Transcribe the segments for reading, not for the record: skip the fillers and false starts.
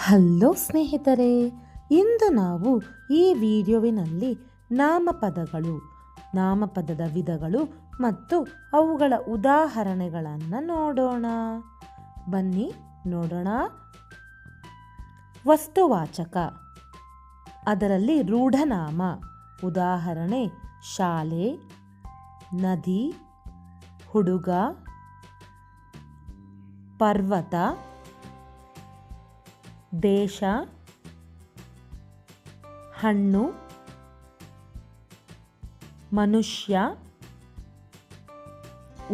Hello ಸ್ನೇಹಿತರೆ, ಇಂದು ನಾವು ಈ ವಿಡಿಯೋವಿನಲ್ಲಿ ನಾಮಪದದ ವಿಧಗಳು ಮತ್ತು ಅವುಗಳ ಉದಾಹರಣೆಗಳನ್ನು ನೋಡೋಣ. ಬನ್ನಿ ನೋಡೋಣ. ವಸ್ತುವಾಚಕ, ಅದರಲ್ಲಿ ರೂಢನಾಮ. ಉದಾಹರಣೆ: ಶಾಲೆ, ನದಿ, ಹುಡುಗ, ಪರ್ವತ, ದೇಶ, ಹಣ್ಣು, ಮನುಷ್ಯ,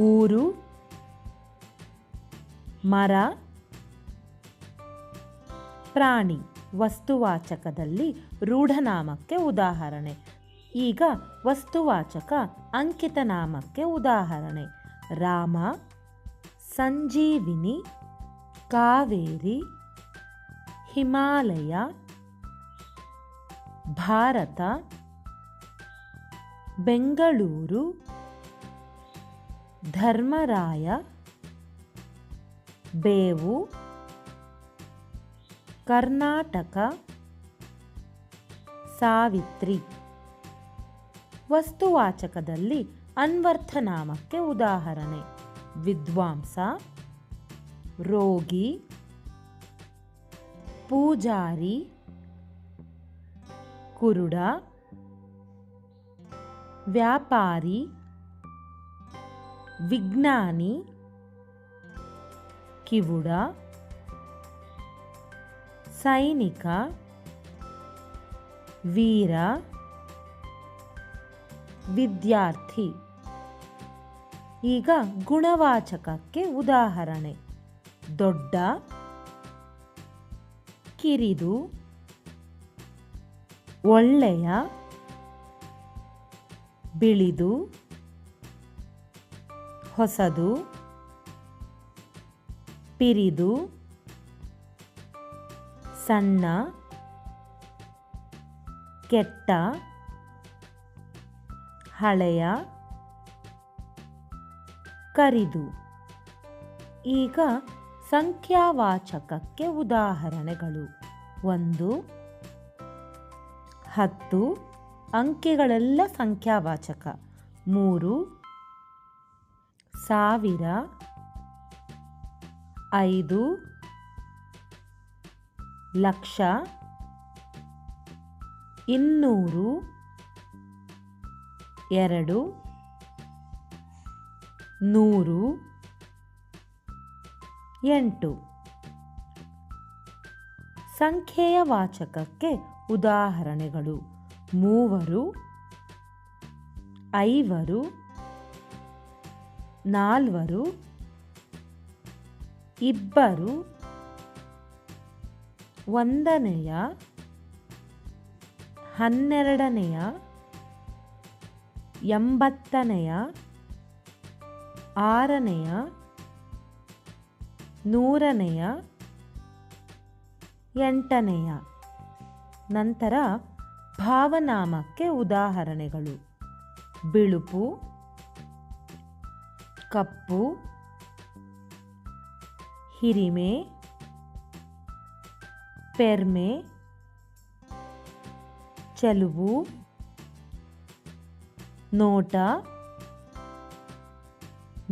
ಊರು, ಮರ, ಪ್ರಾಣಿ. ವಸ್ತುವಾಚಕದಲ್ಲಿ ರೂಢನಾಮಕ್ಕೆ ಉದಾಹರಣೆ. ಈಗ ವಸ್ತುವಾಚಕ ಅಂಕಿತ ನಾಮಕ್ಕೆ ಉದಾಹರಣೆ: ರಾಮ, ಸಂಜೀವಿನಿ, ಕಾವೇರಿ, ಹಿಮಾಲಯ, ಭಾರತ, ಬೆಂಗಳೂರು, ಧರ್ಮರಾಯ, ಬೇವು, ಕರ್ನಾಟಕ, ಸಾವಿತ್ರಿ. ವಸ್ತುವಾಚಕದಲ್ಲಿ ಅನ್ವರ್ಥನಾಮಕ್ಕೆ ಉದಾಹರಣೆ: ವಿದ್ವಾಂಸ, ರೋಗಿ, ಪೂಜಾರಿ, ಕುರುಡ, ವ್ಯಾಪಾರಿ, ವಿಜ್ಞಾನಿ, ಕಿವುಡ, ಸೈನಿಕ, ವೀರ, ವಿದ್ಯಾರ್ಥಿ. ಈಗ ಗುಣವಾಚಕಕ್ಕೆ ಉದಾಹರಣೆ: ದೊಡ್ಡ, ಕಿರಿದು, ಒಳ್ಳೆಯ, ಬಿಳಿದು, ಹೊಸದು, ಪಿರಿದು, ಸಣ್ಣ, ಕೆಟ್ಟ, ಹಳೆಯ, ಕರಿದು. ಈಗ ಸಂಖ್ಯಾವಾಚಕಕ್ಕೆ ಉದಾಹರಣೆಗಳು: 1, 10 ಅಂಕೆಗಳೆಲ್ಲ ಸಂಖ್ಯಾವಾಚಕ. 3, 1000, 5, ಲಕ್ಷ, 200, 2, 100, 8. ಸಂಖ್ಯೆಯ ವಾಚಕಕ್ಕೆ ಉದಾಹರಣೆಗಳು: 3, 5, 4, 2, 1ನೆಯ, 12ನೆಯ, 80ನೆಯ, 6ನೆಯ, 100ನೆಯ, 8ನೆಯ. ನಂತರ ಭಾವನಾಮಕ್ಕೆ ಉದಾಹರಣೆಗಳು: ಬಿಳುಪು, ಕಪ್ಪು, ಹಿರಿಮೆ, ಪೆರ್ಮೆ, ಚೆಲುವು, ನೋಟ,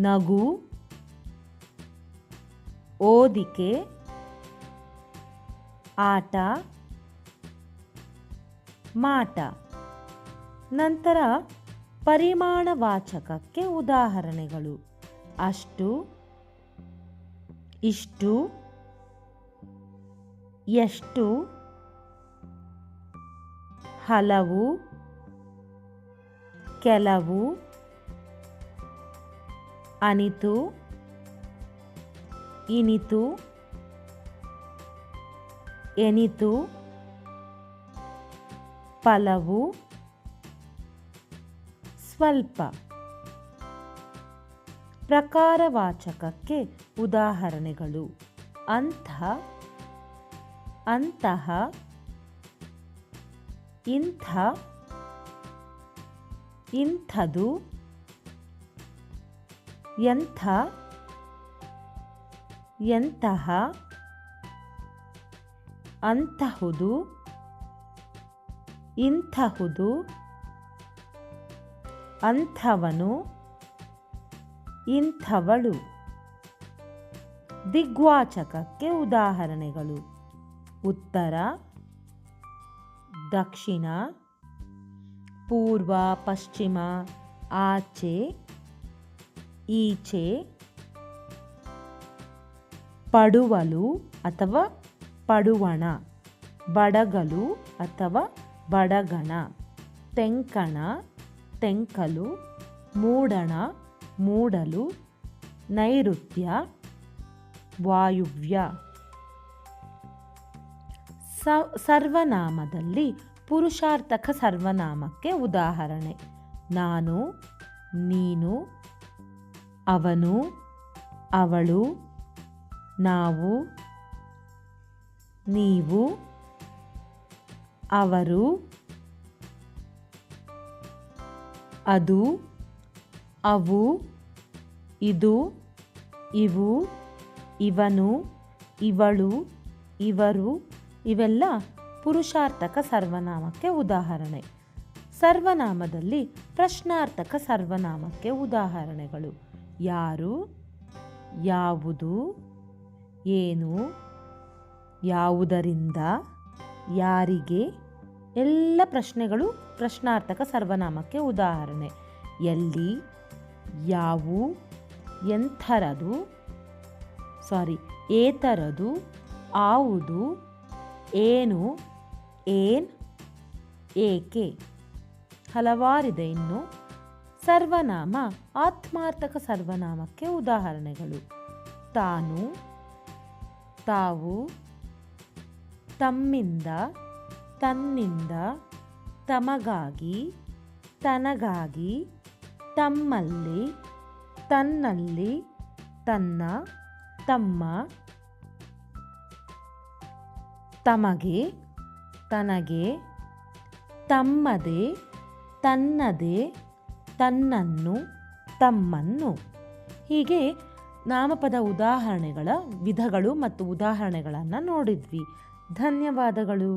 ನಗು, ಓದಿಕೆ, ಆಟ, ಮಾಟ. ನಂತರ ಪರಿಮಾಣವಾಚಕಕ್ಕೆ ಉದಾಹರಣೆಗಳು: ಅಷ್ಟು, ಇಷ್ಟು, ಎಷ್ಟು, ಹಲವು, ಕೆಲವು, ಅನಿತು, ಇನಿತು, ಎನಿತು, ಫಲವು, ಸ್ವಲ್ಪ. ಪ್ರಕಾರವಾಚಕಕ್ಕೆ ಉದಾಹರಣೆಗಳು: ಅಂಥ, ಅಂತಹ, ಇಂಥ, ಇಂಥದು, ಎಂಥ, ಎಂತಹ, ಅಂತಹುದು, ಇಂತಹುದು, ಅಂಥವನು, ಇಂಥವಳು. ದಿಗ್ವಾಚಕಕ್ಕೆ ಉದಾಹರಣೆಗಳು: ಉತ್ತರ, ದಕ್ಷಿಣ, ಪೂರ್ವ, ಪಶ್ಚಿಮ, ಆಚೆ, ಈಚೆ. ಪಡುವಲು ಅಥವಾ ಪಡುವಣ, ಬಡಗಲು ಅಥವಾ ಬಡಗಣ. ತೆಂಕಣ, ತೆಂಕಲು, ಮೂಡಣ, ಮೂಡಲು. ನೈಋತ್ಯ, ವಾಯುವ್ಯ. ಸರ್ವನಾಮದಲ್ಲಿ ಪುರುಷಾರ್ಥಕ ಸರ್ವನಾಮಕ್ಕೆ ಉದಾಹರಣೆ: ನಾನು, ನೀನು, ಅವನು, ಅವಳು, ನಾವು, ನೀವು, ಅವರು, ಅದು, ಅವು, ಇದು, ಇವು, ಇವನು, ಇವಳು, ಇವರು. ಇವೆಲ್ಲ ಪುರುಷಾರ್ಥಕ ಸರ್ವನಾಮಕ್ಕೆ ಉದಾಹರಣೆ. ಸರ್ವನಾಮದಲ್ಲಿ ಪ್ರಶ್ನಾರ್ಥಕ ಸರ್ವನಾಮಕ್ಕೆ ಉದಾಹರಣೆಗಳು: ಯಾರು, ಯಾವುದು, ಏನು, ಯಾವುದರಿಂದ, ಯಾರಿಗೆ. ಎಲ್ಲ ಪ್ರಶ್ನೆಗಳು ಪ್ರಶ್ನಾರ್ಥಕ ಸರ್ವನಾಮಕ್ಕೆ ಉದಾಹರಣೆ. ಎಲ್ಲಿ, ಯಾವು, ಎಂಥರದು, ಏತರದು, ಆವುದು, ಏನು, ಏನ್, ಏಕೆ. ಹಲವಾರಿದೆ ಇನ್ನು. ಸರ್ವನಾಮ ಆತ್ಮಾರ್ಥಕ ಸರ್ವನಾಮಕ್ಕೆ ಉದಾಹರಣೆಗಳು: ತಾನು, ತಾವು, ತಮ್ಮಿಂದ, ತನ್ನಿಂದ, ತಮಗಾಗಿ, ತನಗಾಗಿ, ತಮ್ಮಲ್ಲಿ, ತನ್ನಲ್ಲಿ, ತನ್ನ, ತಮ್ಮ, ತಮಗೆ, ತನಗೆ, ತಮ್ಮದೇ, ತನ್ನದೇ, ತನ್ನನ್ನು, ತಮ್ಮನ್ನು. ಹೀಗೆ ನಾಮಪದ ಉದಾಹರಣೆಗಳ ವಿಧಗಳು ಮತ್ತು ಉದಾಹರಣೆಗಳನ್ನು ನೋಡಿದ್ವಿ. ಧನ್ಯವಾದಗಳು.